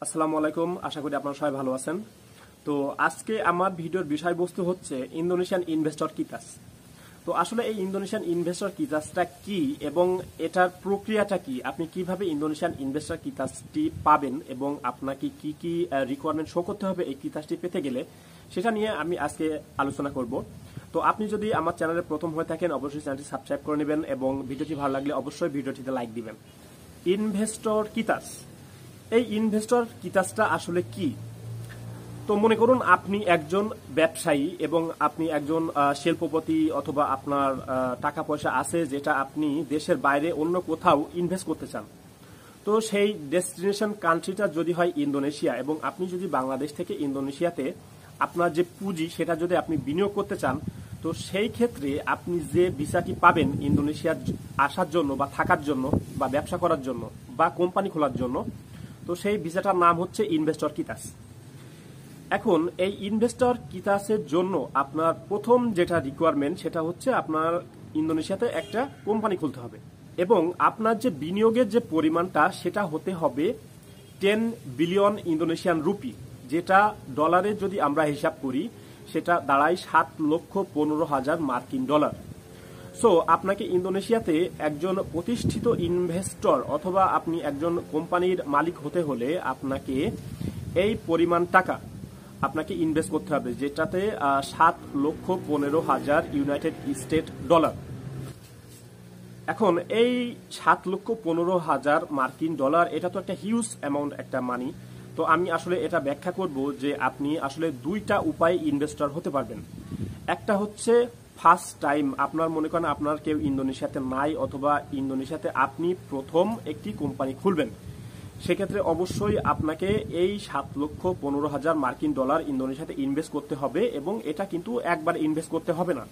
আসসালামু আলাইকুম, আশা করি আপনারা সবাই ভালো আছেন। তো আজকে আমার ভিডিওর বিষয়বস্তু হচ্ছে ইন্দোনেশিয়ান ইনভেস্টর কিতাস। তো আসলে এই ইন্দোনেশিয়ান ইনভেস্টর কিতাসটা কি এবং এটার প্রক্রিয়াটা কি, আপনি কিভাবে ইন্দোনেশিয়ান ইনভেস্টর কিতাসটি পাবেন এবং আপনাকে কি কি রিকোয়ারমেন্ট শো করতে হবে এই কিতাসটি পেতে গেলে, সেটা নিয়ে আমি আজকে আলোচনা করব। তো আপনি যদি আমার চ্যানেলে প্রথম হয়ে থাকেন অবশ্যই চ্যানেলটি সাবস্ক্রাইব করে নেবেন এবং ভিডিওটি ভালো লাগলে অবশ্যই ভিডিওটিতে লাইক দিবেন। ইনভেস্টর কিতাস, এই ইনভেস্টর কিতাসটা আসলে কি? তো মনে করুন আপনি একজন ব্যবসায়ী এবং আপনি একজন শিল্পপতি অথবা আপনার টাকা পয়সা আছে যেটা আপনি দেশের বাইরে অন্য কোথাও ইনভেস্ট করতে চান। তো সেই ডেস্টিনেশন কান্ট্রিটা যদি হয় ইন্দোনেশিয়া এবং আপনি যদি বাংলাদেশ থেকে ইন্দোনেশিয়াতে আপনার যে পুঁজি সেটা যদি আপনি বিনিয়োগ করতে চান, তো সেই ক্ষেত্রে আপনি যে ভিসাটি পাবেন ইন্দোনেশিয়ার আসার জন্য বা থাকার জন্য বা ব্যবসা করার জন্য বা কোম্পানি খোলার জন্য, তো সেই ভিসাটার নাম হচ্ছে ইনভেস্টর কিতাস। এখন এই ইনভেস্টর কিতাসের জন্য আপনার প্রথম যেটা রিকোয়ারমেন্ট সেটা হচ্ছে আপনার ইন্দোনেশিয়াতে একটা কোম্পানি খুলতে হবে এবং আপনার যে বিনিয়োগের যে পরিমাণটা সেটা হতে হবে 10 বিলিয়ন ইন্দোনেশিয়ান রুপি, যেটা ডলারে যদি আমরা হিসাব করি সেটা দাঁড়ায় 7,15,000 মার্কিন ডলার। সো আপনাকে ইন্দোনেশিয়াতে একজন প্রতিষ্ঠিত ইনভেস্টর অথবা আপনি একজন কোম্পানির মালিক হতে হলে আপনাকে এই পরিমাণ টাকা আপনাকে ইনভেস্ট করতে হবে, যেটাতে 7,15,000 ইউনাইটেড স্টেট ডলার। এখন এই 7,15,000 মার্কিন ডলার এটা তো একটা হিউজ অ্যামাউন্ট, একটা মানি। তো আমি আসলে এটা ব্যাখ্যা করব যে আপনি আসলে দুইটা উপায়ে ইনভেস্টর হতে পারবেন। একটা হচ্ছে ফার্স্ট টাইম, আপনার মনে করেন আপনার কেউ ইন্দোনেশিয়াতে নাই অথবা ইন্দোনেশিয়াতে আপনি প্রথম একটি কোম্পানি খুলবেন, সেক্ষেত্রে অবশ্যই আপনাকে এই 7,15,000 মার্কিন ডলার ইন্দোনেশিয়াতে ইনভেস্ট করতে হবে এবং এটা কিন্তু একবার ইনভেস্ট করতে হবে না,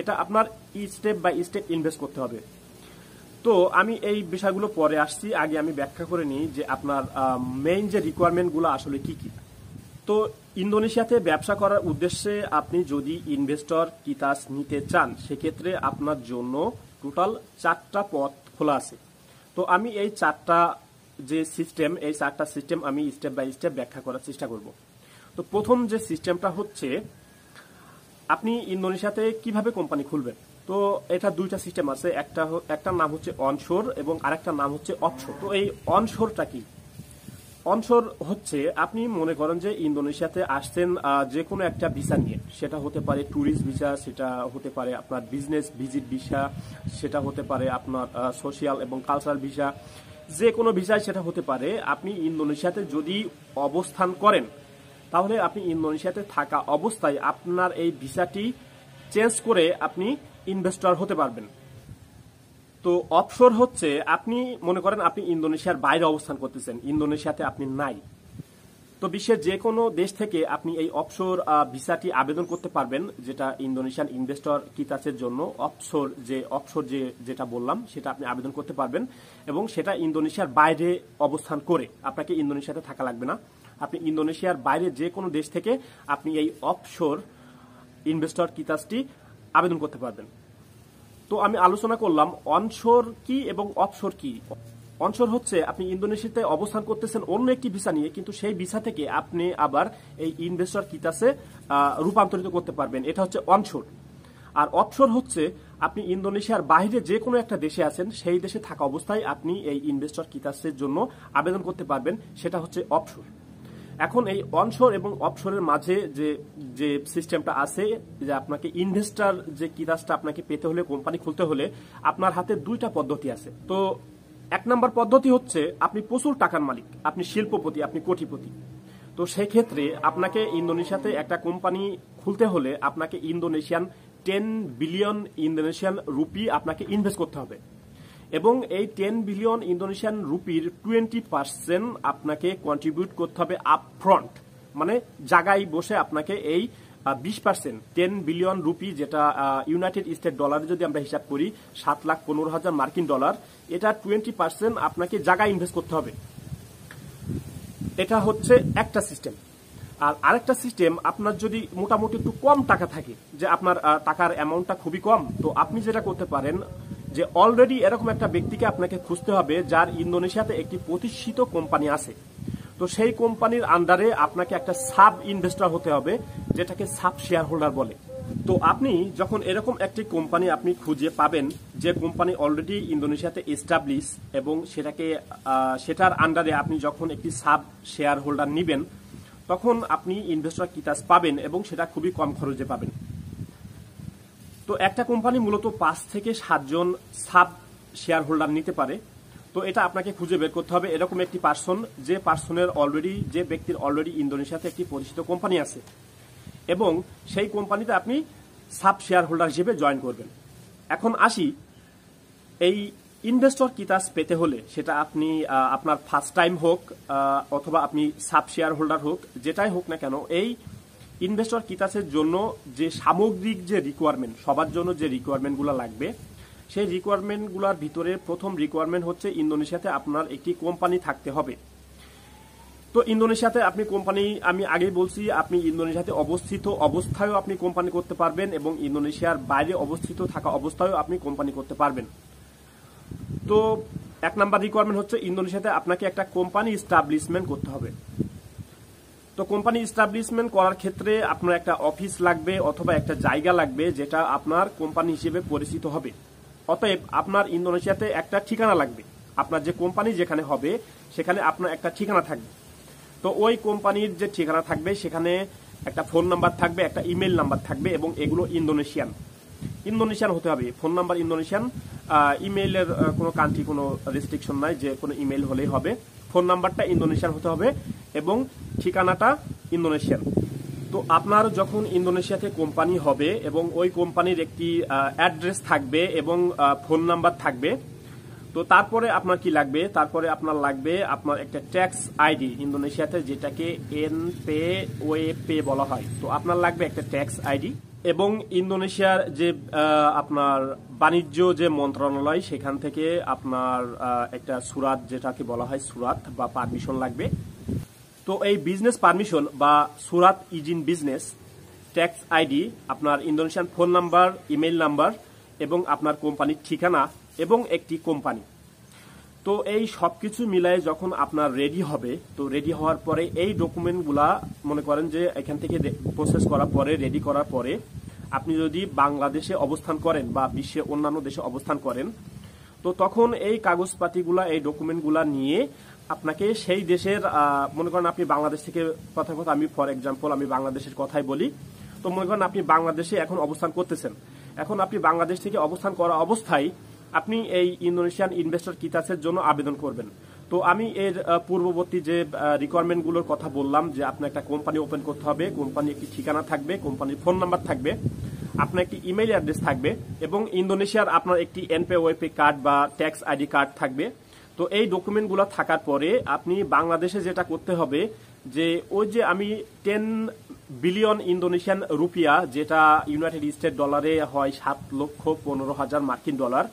এটা আপনার স্টেপ বাই স্টেপ ইনভেস্ট করতে হবে। তো আমি এই বিষয়গুলো পরে আসছি, আগে আমি ব্যাখ্যা করে নিই যে আপনার মেইন যে রিকোয়ারমেন্টগুলো আসলে কি কি। তো ইন্দোনেশিয়াতে ব্যবসা করার উদ্দেশ্যে আপনি যদি ইনভেস্টর কিতাস নিতে চান সেক্ষেত্রে আপনার জন্য টোটাল 4টা পথ খোলা আছে। তো আমি এই 4টা যে সিস্টেম, এই 4টা সিস্টেম আমি স্টেপ বাই স্টেপ ব্যাখ্যা করার চেষ্টা করব। তো প্রথম যে সিস্টেমটা হচ্ছে আপনি ইন্দোনেশিয়াতে কিভাবে কোম্পানি খুলবেন। তো এটা দুইটা সিস্টেম আছে, একটার নাম হচ্ছে অনশোর এবং আরেকটার নাম হচ্ছে অফশোর। তো এই অনশোরটা কি? অনশোর হচ্ছে আপনি মনে করেন যে ইন্দোনেশিয়াতে আসছেন যে কোনো একটা ভিসা নিয়ে, সেটা হতে পারে ট্যুরিস্ট ভিসা, সেটা হতে পারে আপনার বিজনেস ভিজিট ভিসা, সেটা হতে পারে আপনার সোশিয়াল এবং কালচারাল ভিসা, যে কোনো ভিসায় সেটা হতে পারে। আপনি ইন্দোনেশিয়াতে যদি অবস্থান করেন তাহলে আপনি ইন্দোনেশিয়াতে থাকা অবস্থায় আপনার এই ভিসাটি চেঞ্জ করে আপনি ইনভেস্টর হতে পারবেন। তো অফশোর হচ্ছে আপনি মনে করেন আপনি ইন্দোনেশিয়ার বাইরে অবস্থান করতেছেন, ইন্দোনেশিয়াতে আপনি নাই, তো বিশ্বের যে কোনো দেশ থেকে আপনি এই অফশোর ভিসাটি আবেদন করতে পারবেন, যেটা ইন্দোনেশিয়ান ইনভেস্টর কিতাসের জন্য অফশোর যেটা বললাম সেটা আপনি আবেদন করতে পারবেন এবং সেটা ইন্দোনেশিয়ার বাইরে অবস্থান করে, আপনাকে ইন্দোনেশিয়াতে থাকা লাগবে না, আপনি ইন্দোনেশিয়ার বাইরে যে কোনো দেশ থেকে আপনি এই অফশোর ইনভেস্টর কিতাসটি আবেদন করতে পারবেন। তো আমি আলোচনা করলাম অনশোর কি এবং অফশোর কি। অনশোর হচ্ছে আপনি ইন্দোনেশিয়াতে অবস্থান করতেছেন অন্য একটি ভিসা নিয়ে, কিন্তু সেই ভিসা থেকে আপনি আবার এই ইনভেস্টর কিতাসে রূপান্তরিত করতে পারবেন, এটা হচ্ছে অনশোর। আর অফশোর হচ্ছে আপনি ইন্দোনেশিয়ার বাইরে যে কোনো একটা দেশে আছেন, সেই দেশে থাকা অবস্থায় আপনি এই ইনভেস্টর কিতাসের জন্য আবেদন করতে পারবেন, সেটা হচ্ছে অফশোর। এখন এই অনশোর এবং অফশোরের মাঝে যে সিস্টেমটা আছে, যে আপনাকে ইনভেস্টর যে কিতাসটা আপনাকে পেতে হলে, কোম্পানি খুলতে হলে আপনার হাতে দুইটা পদ্ধতি আছে। তো 1 নম্বর পদ্ধতি হচ্ছে আপনি প্রচুর টাকার মালিক, আপনি শিল্পপতি, আপনি কোটিপতি। তো সেই ক্ষেত্রে আপনাকে ইন্দোনেশিয়াতে একটা কোম্পানি খুলতে হলে আপনাকে 10 বিলিয়ন ইন্দোনেশিয়ান রুপি আপনাকে ইনভেস্ট করতে হবে এবং এই 10 বিলিয়ন ইন্দোনেশিয়ান রুপির 20% আপনাকে কন্ট্রিবিউট করতে হবে আপফ্রন্ট, মানে জায়গায় বসে আপনাকে এই 20% 10 বিলিয়ন রুপি, যেটা ইউনাইটেড স্টেট ডলারে যদি আমরা হিসাব করি 7,15,000 মার্কিন ডলার, এটা 20% আপনাকে জায়গায় ইনভেস্ট করতে হবে। এটা হচ্ছে একটা সিস্টেম। আর আরেকটা সিস্টেম, আপনার যদি মোটামুটি একটু কম টাকা থাকে, যে আপনার টাকার অ্যামাউন্টটা খুবই কম, তো আপনি যেটা করতে পারেন যে অলরেডি এরকম একটা ব্যক্তিকে আপনাকে খুঁজতে হবে যার ইন্দোনেশিয়াতে একটি প্রতিষ্ঠিত কোম্পানি আছে। তো সেই কোম্পানির আন্ডারে আপনাকে একটা সাব ইনভেস্টর হতে হবে, যেটাকে সাব শেয়ার হোল্ডার বলে। তো আপনি যখন এরকম একটি কোম্পানি আপনি খুঁজে পাবেন যে কোম্পানি অলরেডি ইন্দোনেশিয়াতে এস্টাবলিশ এবং সেটার আন্ডারে আপনি যখন একটি সাব শেয়ার হোল্ডার নিবেন, তখন আপনি ইনভেস্টর কিতাস পাবেন এবং সেটা খুবই কম খরচে পাবেন। তো একটা কোম্পানি মূলত 5 থেকে 7 জন সাব শেয়ার হোল্ডার নিতে পারে। তো এটা আপনাকে খুঁজে বের করতে হবে এরকম একটি পার্সন, যে ব্যক্তির অলরেডি ইন্দোনেশিয়াতে একটি প্রতিষ্ঠিত কোম্পানি আছে এবং সেই কোম্পানিতে আপনি সাব শেয়ার হোল্ডার হিসেবে জয়েন করবেন। এখন আসি, এই ইনভেস্টর কিতাস পেতে হলে সেটা আপনি আপনার ফার্স্ট টাইম হোক অথবা আপনি সাব শেয়ার হোল্ডার হোক, যেটাই হোক না কেন, এই ইনভেস্টর কিতাসের জন্য যে সামগ্রিক যে রিকোয়ারমেন্ট, সবার জন্য যে রিকোয়ারমেন্টগুলো লাগবে, সেই রিকোয়ারমেন্টগুলোর ভিতরে প্রথম রিকোয়ারমেন্ট হচ্ছে ইন্দোনেশিয়াতে আপনার একটি কোম্পানি থাকতে হবে। তো ইন্দোনেশিয়াতে আপনি কোম্পানি, আমি আগেই বলছি, আপনি ইন্দোনেশিয়াতে অবস্থিত অবস্থায়ও আপনি কোম্পানি করতে পারবেন এবং ইন্দোনেশিয়ার বাইরে অবস্থিত থাকা অবস্থায়ও আপনি কোম্পানি করতে পারবেন। তো 1 নাম্বার রিকোয়ারমেন্ট হচ্ছে ইন্দোনেশিয়াতে আপনাকে একটা কোম্পানি এস্টাবলিশমেন্ট করতে হবে। তো কোম্পানি এস্টাবলিশমেন্ট করার ক্ষেত্রে আপনার একটা অফিস লাগবে অথবা একটা জায়গা লাগবে যেটা আপনার কোম্পানি হিসেবে পরিচিত হবে। অতএব আপনার ইন্দোনেশিয়াতে একটা ঠিকানা লাগবে। আপনার যে কোম্পানি যেখানে হবে সেখানে আপনার একটা ঠিকানা থাকবে। তো ওই কোম্পানির যে ঠিকানা থাকবে সেখানে একটা ফোন নাম্বার থাকবে, একটা ইমেল নাম্বার থাকবে এবং এগুলো ইন্দোনেশিয়ান হতে হবে। ফোন নাম্বার ইন্দোনেশিয়ান, ইমেইলের কোনো কান্ট্রি কোনো রেস্ট্রিকশন নাই, যে কোনো ইমেল হলেই হবে। ফোন নাম্বারটা ইন্দোনেশিয়ান হতে হবে এবং ঠিকানাটা ইন্দোনেশিয়ান। তো আপনার যখন ইন্দোনেশিয়াতে কোম্পানি হবে এবং ওই কোম্পানির একটি অ্যাড্রেস থাকবে এবং ফোন নাম্বার থাকবে, তো তারপরে আপনার কি লাগবে? তারপরে আপনার লাগবে আপনার একটা ট্যাক্স আইডি, ইন্দোনেশিয়াতে যেটাকে এনপিওপি বলা হয়। তো আপনার লাগবে একটা ট্যাক্স আইডি এবং ইন্দোনেশিয়ার যে আপনার বাণিজ্য যে মন্ত্রণালয়, সেখান থেকে আপনার একটা সুরাত, যেটাকে বলা হয় সুরাত বা পারমিশন লাগবে। তো এই বিজনেস পারমিশন বা সুরাত ইজিন বিজনেস, ট্যাক্স আইডি, আপনার Indonesian phone number, email number এবং আপনার কোম্পানির ঠিকানা এবং একটি কোম্পানি। তো এই সবকিছু মিলায়ে যখন আপনার রেডি হবে, তো রেডি হওয়ার পরে এই ডকুমেন্টগুলা মনে করেন যে এখান থেকে প্রসেস করার পরে, রেডি করার পরে আপনি যদি বাংলাদেশে অবস্থান করেন বা বিশ্বের অন্যান্য দেশে অবস্থান করেন, তো তখন এই কাগজপাতিগুলা, এই ডকুমেন্টগুলা নিয়ে আপনাকে সেই দেশের, মনে করেন আপনি বাংলাদেশ থেকে, কথা আমি ফর এক্সাম্পল আমি বাংলাদেশের কথাই বলি, তো মনে করেন আপনি বাংলাদেশে এখন অবস্থান করতেছেন। এখন আপনি বাংলাদেশ থেকে অবস্থান করা অবস্থায় আপনি এই ইন্দোনেশিয়ান ইনভেস্টর কিতাসের জন্য আবেদন করবেন। তো আমি এর পূর্ববর্তী যে রিকোয়ারমেন্টগুলোর কথা বললাম, যে আপনার একটা কোম্পানি ওপেন করতে হবে, কোম্পানি একটি ঠিকানা থাকবে, কোম্পানির ফোন নাম্বার থাকবে, আপনার একটি ইমেইল অ্যাড্রেস থাকবে এবং ইন্দোনেশিয়ার আপনার একটি এনপিওপি কার্ড বা ট্যাক্স আইডি কার্ড থাকবে। তো এই ডকুমেন্টগুলো থাকার পরে আপনি বাংলাদেশে যেটা করতে হবে, যে ওই যে আমি 10 বিলিয়ন ইন্দোনেশিয়ান রুপিয়া, যেটা ইউনাইটেড স্টেট ডলারে হয় 7,15,000 মার্কিন ডলার,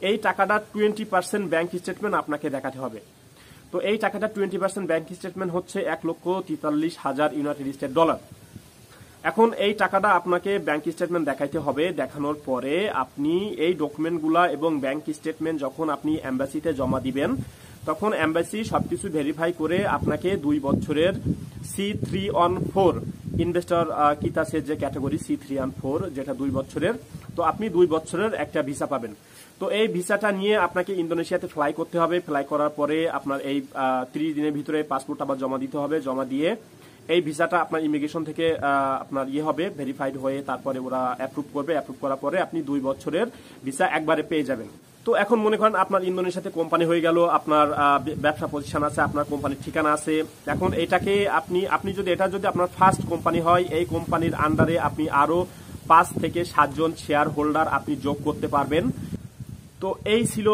এই টাকাটা 20% ব্যাংক স্টেটমেন্ট আপনাকে দেখাতে হবে। তো এই টাকাটা 20% ব্যাংক স্টেটমেন্ট হচ্ছে 1,43,000 ইউনাইটেড স্টেট ডলার। এখন এই টাকাটা আপনাকে ব্যাংক স্টেটমেন্ট দেখাইতে হবে। দেখানোর পরে আপনি এই ডকুমেন্টগুলা এবং ব্যাংক স্টেটমেন্ট যখন আপনি এম্বাসিতে জমা দিবেন, তখন এম্বাসি সবকিছু ভেরিফাই করে আপনাকে 2 বছরের C3-on-4 ইনভেস্টর কিতাসের যে ক্যাটাগরি C3-on-4, যেটা 2 বছরের, তো আপনি 2 বছরের একটা ভিসা পাবেন। তো এই ভিসাটা নিয়ে আপনাকে ইন্দোনেশিয়াতে ফ্লাই করতে হবে। ফ্লাই করার পরে আপনার এই 30 দিনের ভিতরে পাসপোর্ট আবার জমা দিতে হবে। জমা দিয়ে এই ভিসাটা আপনার ইমিগ্রেশন থেকে আপনার হবে, ভেরিফাইড হয়ে তারপরে ওরা অ্যাপ্রুভ করবে। অ্যাপ্রুভ করার পরে আপনি 2 বছরের ভিসা একবারে পেয়ে যাবেন। তো এখন মনে করেন আপনার ইন্দোনেশিয়াতে কোম্পানি হয়ে গেল, আপনার ব্যবসা প্রতিষ্ঠান আছে, আপনার কোম্পানির ঠিকানা আছে। এখন এটাকে আপনি যদি এটা যদি আপনার ফার্স্ট কোম্পানি হয়, এই কোম্পানির আন্ডারে আপনি আরো 5 থেকে 7 জন শেয়ার হোল্ডার আপনি যোগ করতে পারবেন। তো এই ছিল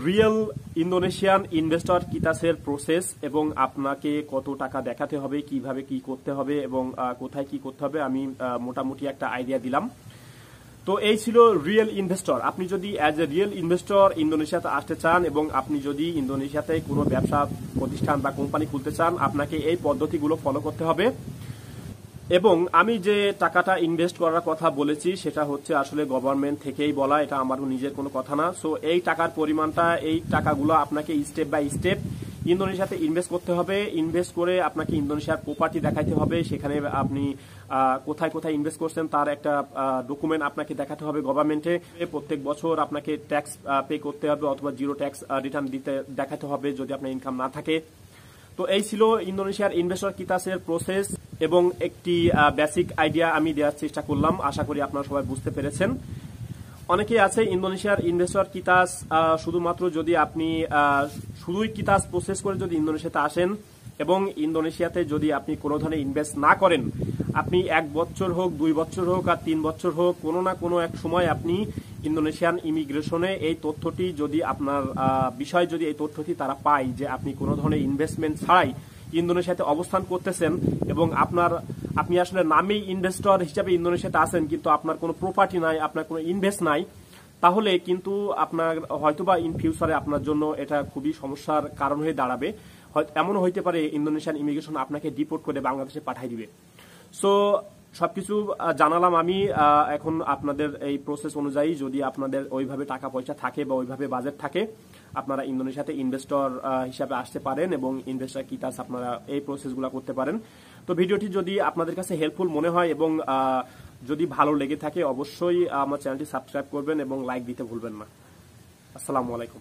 রিয়েল ইন্দোনেশিয়ান ইনভেস্টর কিতাসের প্রসেস এবং আপনাকে কত টাকা দেখাতে হবে, কিভাবে কি করতে হবে এবং কোথায় কি করতে হবে, আমি মোটামুটি একটা আইডিয়া দিলাম। তো এই ছিল রিয়েল ইনভেস্টর। আপনি যদি অ্যাজ এ রিয়েল ইনভেস্টর ইন্দোনেশিয়াতে আসতে চান এবং আপনি যদি ইন্দোনেশিয়াতে কোনো ব্যবসা প্রতিষ্ঠান বা কোম্পানি খুলতে চান, আপনাকে এই পদ্ধতিগুলো ফলো করতে হবে। এবং আমি যে টাকাটা ইনভেস্ট করার কথা বলেছি সেটা হচ্ছে আসলে গভর্নমেন্ট থেকেই বলা, এটা আমারও নিজের কোনো কথা না। সো এই টাকার পরিমাণটা, এই টাকাগুলো আপনাকে স্টেপ বাই স্টেপ ইন্দোনেশিয়াতে ইনভেস্ট করতে হবে। ইনভেস্ট করে আপনাকে ইন্দোনেশিয়ার প্রপার্টি দেখাইতে হবে, সেখানে আপনি কোথায় কোথায় ইনভেস্ট করছেন তার একটা ডকুমেন্ট আপনাকে দেখাতে হবে গভর্নমেন্টে। প্রত্যেক বছর আপনাকে ট্যাক্স পে করতে হবে অথবা জিরো ট্যাক্স রিটার্ন দিতে দেখাতে হবে যদি আপনার ইনকাম না থাকে। তো এই ছিল ইন্দোনেশিয়ার ইনভেস্টর কিতাসের প্রসেস এবং একটি বেসিক আইডিয়া আমি দেওয়ার চেষ্টা করলাম। আশা করি আপনারা সবাই বুঝতে পেরেছেন। অনেকেই আছে ইন্দোনেশিয়ার ইনভেস্টর কিতাস শুধুমাত্র যদি আপনি শুধুই কিতাস প্রসেস করে যদি ইন্দোনেশিয়াতে আসেন এবং ইন্দোনেশিয়াতে যদি আপনি কোনো ধরনের ইনভেস্ট না করেন, আপনি 1 বছর হোক 2 বছর হোক আর 3 বছর হোক, কোনো না কোনো এক সময় আপনি ইন্দোনেশিয়ান ইমিগ্রেশনে এই তথ্যটি যদি আপনার বিষয় যদি এই তথ্যটি তারা পায় যে আপনি কোনো ধরনের ইনভেস্টমেন্ট ছাড়াই ইন্দোনেশিয়াতে অবস্থান করতেছেন এবং আপনি আসলে নামেই ইনভেস্টর হিসেবে ইন্দোনেশিয়াতে আছেন কিন্তু আপনার কোনো প্রপার্টি নাই, আপনার কোনো ইনভেস্ট নাই, তাহলে কিন্তু আপনার হয়তোবা ইন ফিউচারে আপনার জন্য এটা খুবই সমস্যার কারণ হয়ে দাঁড়াবে। এমনও হইতে পারে ইন্দোনেশিয়ান ইমিগ্রেশন আপনাকে ডিপোর্ট করে বাংলাদেশে পাঠিয়ে দিবে। সো সবকিছু জানালাম আমি। এখন আপনাদের এই প্রসেস অনুযায়ী যদি আপনাদের ওইভাবে টাকা পয়সা থাকে বা ওইভাবে বাজেট থাকে, আপনারা ইন্দোনেশিয়াতে ইনভেস্টর হিসাবে আসতে পারেন এবং ইনভেস্টর কিতাস আপনারা এই প্রসেসগুলো করতে পারেন। তো ভিডিওটি যদি আপনাদের কাছে হেল্পফুল মনে হয় এবং যদি ভালো লেগে থাকে অবশ্যই আমার চ্যানেলটি সাবস্ক্রাইব করবেন এবং লাইক দিতে ভুলবেন না। আসসালামু আলাইকুম।